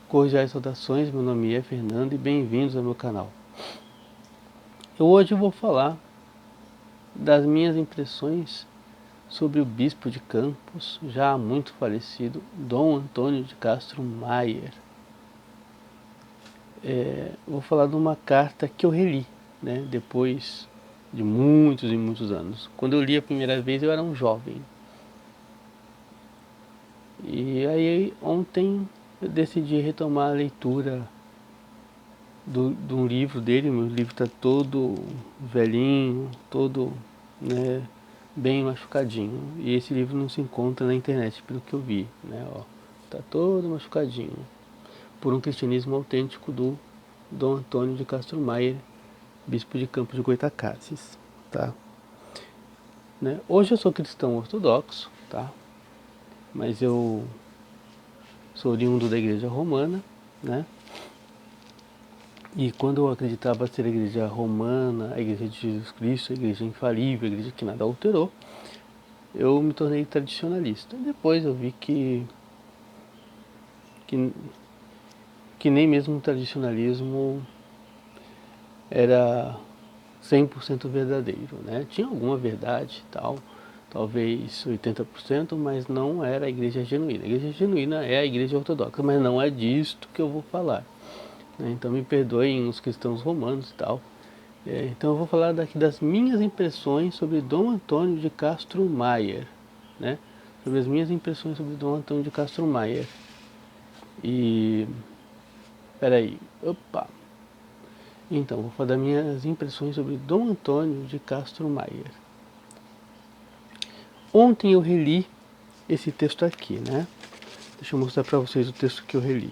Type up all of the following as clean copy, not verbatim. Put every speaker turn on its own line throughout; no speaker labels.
Cordiais saudações, meu nome é Fernando e bem-vindos ao meu canal. Hoje eu vou falar das minhas impressões sobre o bispo de Campos, já muito falecido, Dom Antônio de Castro Maier. Vou falar de uma carta que eu reli, depois de muitos e muitos anos. Quando eu li a primeira vez eu era um jovem. E aí ontem eu decidi retomar a leitura de um livro dele. Meu livro está todo velhinho, todo bem machucadinho. E esse livro não se encontra na internet, pelo que eu vi. Está todo machucadinho. Por um cristianismo autêntico do Dom Antônio de Castro Maier, bispo de Campos de Goytacazes. Tá? Hoje eu sou cristão ortodoxo, tá? Mas eu sou oriundo da igreja romana, né? E quando eu acreditava ser a igreja romana, a igreja de Jesus Cristo, a igreja infalível, a igreja que nada alterou, eu me tornei tradicionalista. Depois eu vi que nem mesmo o tradicionalismo era 100% verdadeiro, né? Tinha alguma verdade e tal, talvez 80%, mas não era a igreja genuína. A igreja genuína é a igreja ortodoxa, mas não é disto que eu vou falar. Então me perdoem os cristãos romanos e tal. Então eu vou falar daqui das minhas impressões sobre Dom Antônio de Castro Maier, né? Sobre as minhas impressões sobre Dom Antônio de Castro Maier. E peraí, opa. Então vou falar das minhas impressões sobre Dom Antônio de Castro Maier. Ontem eu reli esse texto aqui, né? Deixa eu mostrar para vocês o texto que eu reli.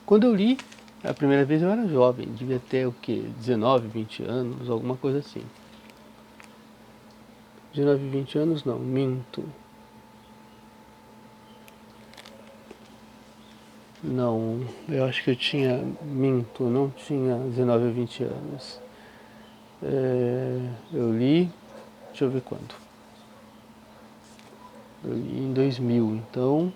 Quando eu li a primeira vez eu era jovem, devia ter o que? 19, 20 anos, alguma coisa assim. 19, 20 anos não, minto. Não, eu acho que eu tinha, não tinha 19 ou 20 anos. Eu li, deixa eu ver quando. Eu li em 2000, então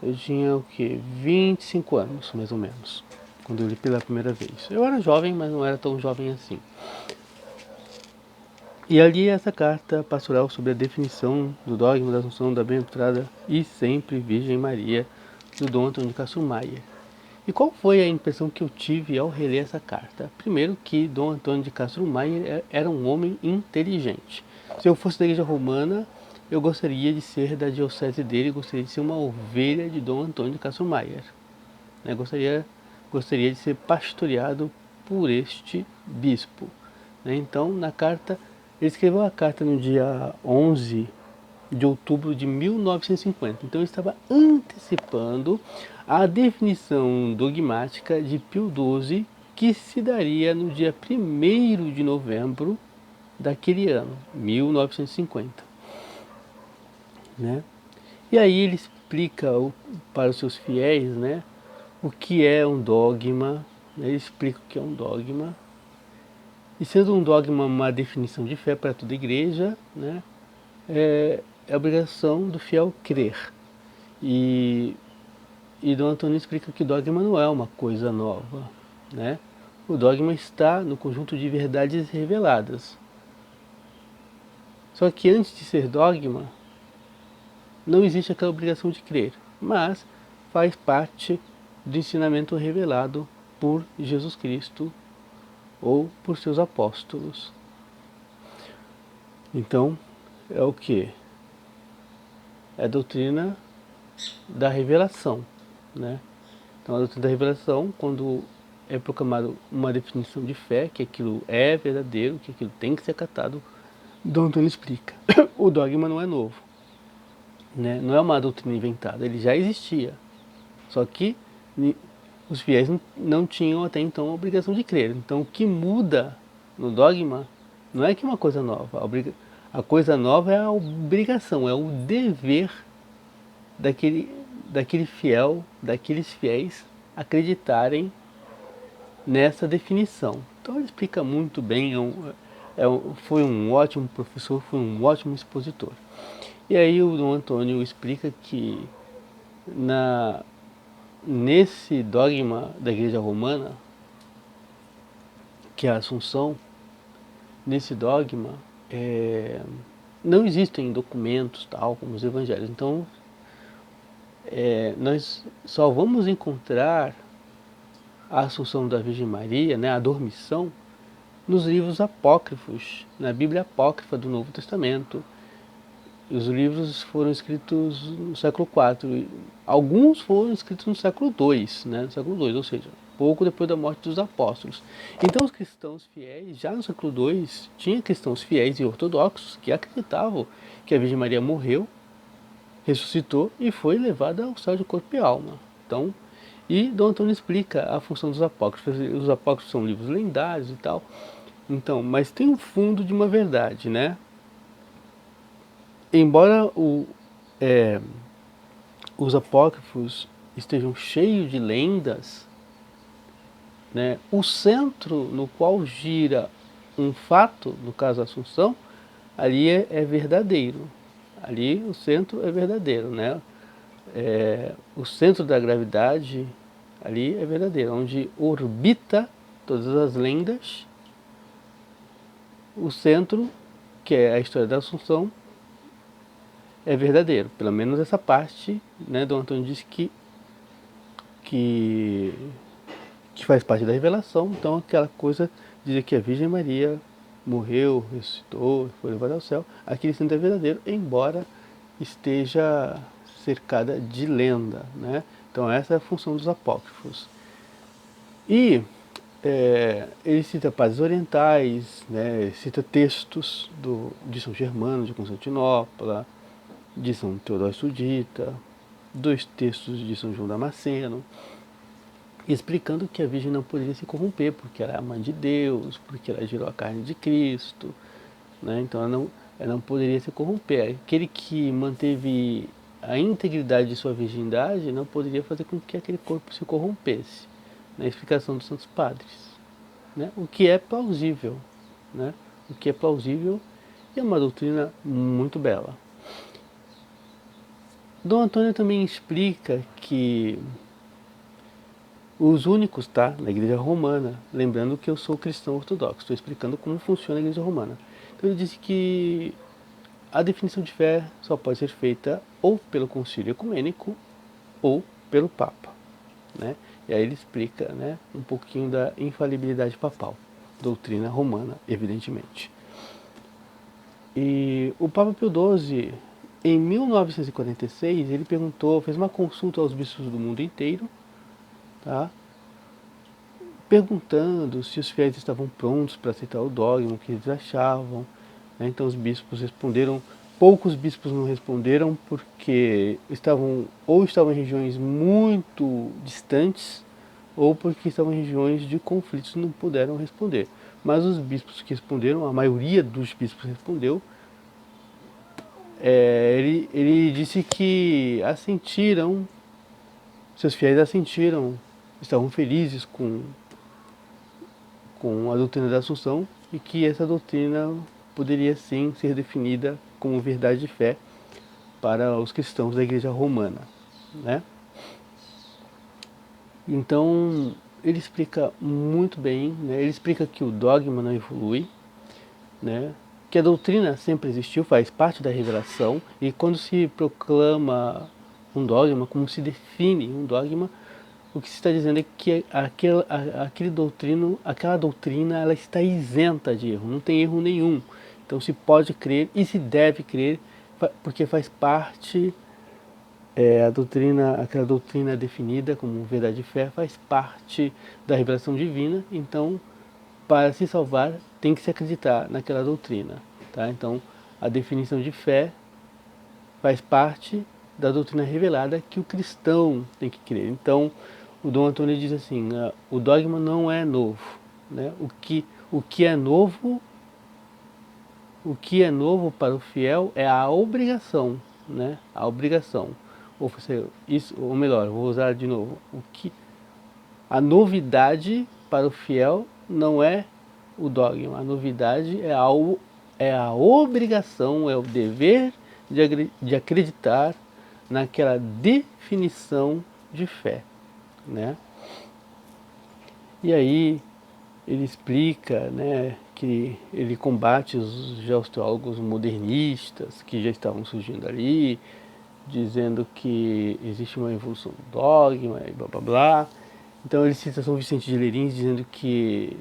eu tinha o que? 25 anos, mais ou menos, quando eu li pela primeira vez. Eu era jovem, mas não era tão jovem assim. E ali essa carta pastoral sobre a definição do dogma da Assunção da Bem-aventurada e sempre Virgem Maria, do Dom Antônio de Castro Maier. E qual foi a impressão que eu tive ao reler essa carta? Primeiro que Dom Antônio de Castro Maier era um homem inteligente. Se eu fosse da igreja romana, eu gostaria de ser da diocese dele, gostaria de ser uma ovelha de Dom Antônio de Castro Maier. Gostaria de ser pastoreado por este bispo. Então, na carta, ele escreveu a carta no dia 11 de outubro de 1950. Então, ele estava antecipando a definição dogmática de Pio XII, que se daria no dia 1º de novembro daquele ano, 1950. E aí ele explica para os seus fiéis, o que é um dogma. Ele explica o que é um dogma. E sendo um dogma uma definição de fé para toda a igreja, é a obrigação do fiel crer. E Dom Antônio explica que dogma não é uma coisa nova. O dogma está no conjunto de verdades reveladas. Só que antes de ser dogma, não existe aquela obrigação de crer, mas faz parte do ensinamento revelado por Jesus Cristo ou por seus apóstolos. Então, é o que? É a doutrina da revelação. Então, a doutrina da revelação, quando é proclamado uma definição de fé, que aquilo é verdadeiro, que aquilo tem que ser acatado, Dom Antônio explica. O dogma não é novo, não é uma doutrina inventada, ele já existia. Só que os fiéis não tinham até então a obrigação de crer. Então, o que muda no dogma não é que é uma coisa nova. A coisa nova é a obrigação, é o dever daquele fiel, daqueles fiéis acreditarem nessa definição. Então ele explica muito bem, foi um ótimo professor, foi um ótimo expositor. E aí o Dom Antônio explica que nesse dogma da Igreja Romana, que é a Assunção, nesse dogma não existem documentos tal como os evangelhos. Então nós só vamos encontrar a Assunção da Virgem Maria, né, a dormição, nos livros apócrifos, na Bíblia apócrifa do Novo Testamento. Os livros foram escritos no século IV, alguns foram escritos no século II, né, no século II, ou seja, pouco depois da morte dos apóstolos. Então os cristãos fiéis, já no século II, tinha cristãos fiéis e ortodoxos que acreditavam que a Virgem Maria morreu, ressuscitou e foi levada ao céu de corpo e alma. Então, e Dom Antônio explica a função dos apócrifos. Os apócrifos são livros lendários e tal. Então, mas tem um fundo de uma verdade, né? Embora os apócrifos estejam cheios de lendas, né, o centro no qual gira um fato, no caso a Assunção, ali é verdadeiro. Ali o centro é verdadeiro, né? O centro da gravidade ali é verdadeiro, onde orbita todas as lendas. O centro, que é a história da Assunção, é verdadeiro. Pelo menos essa parte, né? Dom Antônio disse que faz parte da revelação. Então aquela coisa de dizer que a Virgem Maria morreu, ressuscitou, foi levada ao céu, aquele centro é verdadeiro, embora esteja cercada de lenda, né? Então essa é a função dos apócrifos. E ele cita padres orientais, né? Cita textos de São Germano de Constantinopla, de São Teodósio Sudita, dois textos de São João Damasceno, explicando que a Virgem não poderia se corromper, porque ela é a mãe de Deus, porque ela gerou a carne de Cristo, né? Então ela não poderia se corromper. Aquele que manteve a integridade de sua virgindade não poderia fazer com que aquele corpo se corrompesse, na explicação dos santos padres, né? O que é plausível, né? O que é plausível e é uma doutrina muito bela. Dom Antônio também explica que os únicos, tá, na Igreja Romana, lembrando que eu sou cristão ortodoxo, estou explicando como funciona a Igreja Romana. Então ele disse que a definição de fé só pode ser feita ou pelo Concílio Ecumênico ou pelo Papa, né? E aí ele explica, né, um pouquinho da infalibilidade papal, doutrina romana, evidentemente. E o Papa Pio XII, em 1946, ele fez uma consulta aos bispos do mundo inteiro, tá? Perguntando se os fiéis estavam prontos para aceitar o dogma, o que eles achavam, né? Então os bispos responderam. Poucos bispos não responderam porque estavam em regiões muito distantes ou porque estavam em regiões de conflitos e não puderam responder. Mas os bispos que responderam, a maioria dos bispos respondeu. Ele disse que assentiram, seus fiéis assentiram, estavam felizes com a doutrina da Assunção e que essa doutrina poderia sim ser definida como verdade de fé para os cristãos da Igreja Romana, né? Então ele explica muito bem, né? Ele explica que o dogma não evolui, né? Que a doutrina sempre existiu, faz parte da revelação, e quando se proclama um dogma, como se define um dogma, o que se está dizendo é que aquela doutrina ela está isenta de erro, não tem erro nenhum. Então se pode crer e se deve crer, porque faz parte, aquela doutrina definida como verdade de fé, faz parte da revelação divina. Então, para se salvar, tem que se acreditar naquela doutrina, tá? Então, a definição de fé faz parte da doutrina revelada que o cristão tem que crer. Então, o Dom Antônio diz assim, o dogma não é novo, né? O que é novo para o fiel é a obrigação, né? A obrigação. Ou melhor, vou usar de novo. A novidade para o fiel não é o dogma. A novidade é a obrigação, é o dever de acreditar naquela definição de fé, né? E aí ele explica, né, que ele combate os geoteólogos modernistas que já estavam surgindo ali, dizendo que existe uma evolução do dogma e blá blá blá. Então ele cita São Vicente de Leriz dizendo que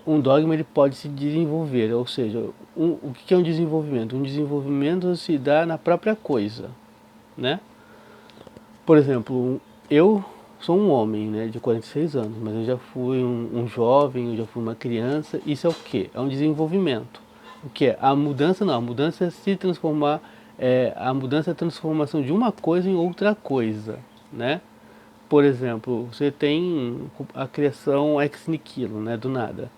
um dogma ele pode se desenvolver, ou seja, o que é um desenvolvimento? Um desenvolvimento se dá na própria coisa, né? Por exemplo, eu sou um homem, né, de 46 anos, mas eu já fui um jovem, eu já fui uma criança. Isso é o quê? É um desenvolvimento. O que é? A mudança não, a mudança é se transformar, a mudança é a transformação de uma coisa em outra coisa, né? Por exemplo, você tem a criação ex nihilo, né, do nada.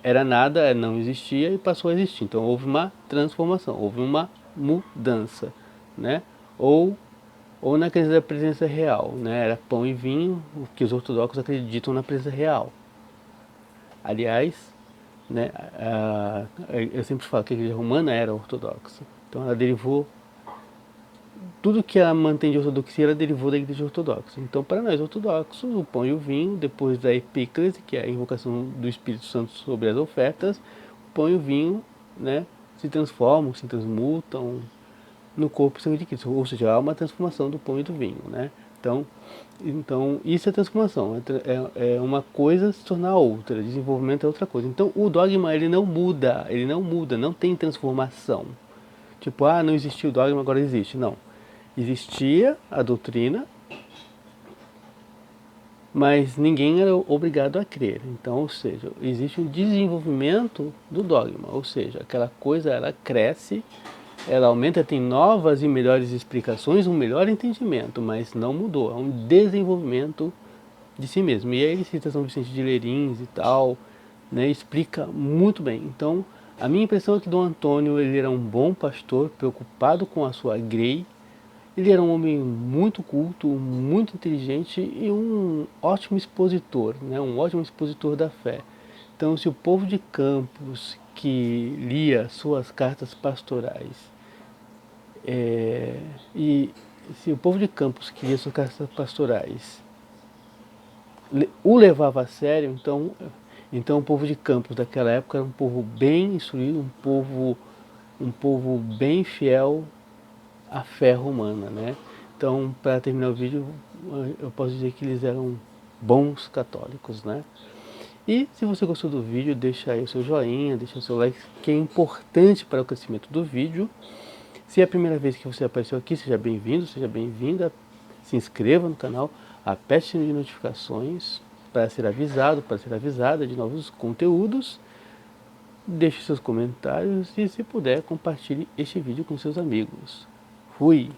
Era nada, não existia e passou a existir. Então houve uma transformação, houve uma mudança, né? Ou na crença da presença real, né? Era pão e vinho, o que os ortodoxos acreditam na presença real. Aliás, né, eu sempre falo que a igreja romana era ortodoxa. Então ela derivou, tudo que ela mantém de ortodoxia, ela derivou da igreja ortodoxa. Então para nós ortodoxos, o pão e o vinho, depois da epíclese, que é a invocação do Espírito Santo sobre as ofertas, o pão e o vinho, né, se transformam, se transmutam no corpo e sangue de Cristo, ou seja, há uma transformação do pão e do vinho, né? Então isso é transformação, é uma coisa se tornar outra, desenvolvimento é outra coisa. Então o dogma ele não muda, não tem transformação. Tipo, não existiu o dogma, agora existe. Não. Existia a doutrina, mas ninguém era obrigado a crer. Então, ou seja, existe um desenvolvimento do dogma, ou seja, aquela coisa ela cresce, ela aumenta, tem novas e melhores explicações, um melhor entendimento, mas não mudou, é um desenvolvimento de si mesmo. E aí ele cita São Vicente de Leriz e tal, né, explica muito bem. Então, a minha impressão é que Dom Antônio ele era um bom pastor, preocupado com a sua grey. Ele era um homem muito culto, muito inteligente e um ótimo expositor, né, um ótimo expositor da fé. Então, se o povo de Campos que lia suas cartas pastorais e se o povo de Campos que lia suas cartas pastorais o levava a sério, então o povo de Campos daquela época era um povo bem instruído, um povo bem fiel à fé romana, né? Então, para terminar o vídeo, eu posso dizer que eles eram bons católicos, né? E se você gostou do vídeo, deixa aí o seu joinha, deixa o seu like, que é importante para o crescimento do vídeo. Se é a primeira vez que você apareceu aqui, seja bem-vindo, seja bem-vinda. Se inscreva no canal, aperte o sininho de notificações para ser avisado, para ser avisada de novos conteúdos. Deixe seus comentários e, se puder, compartilhe este vídeo com seus amigos. Fui!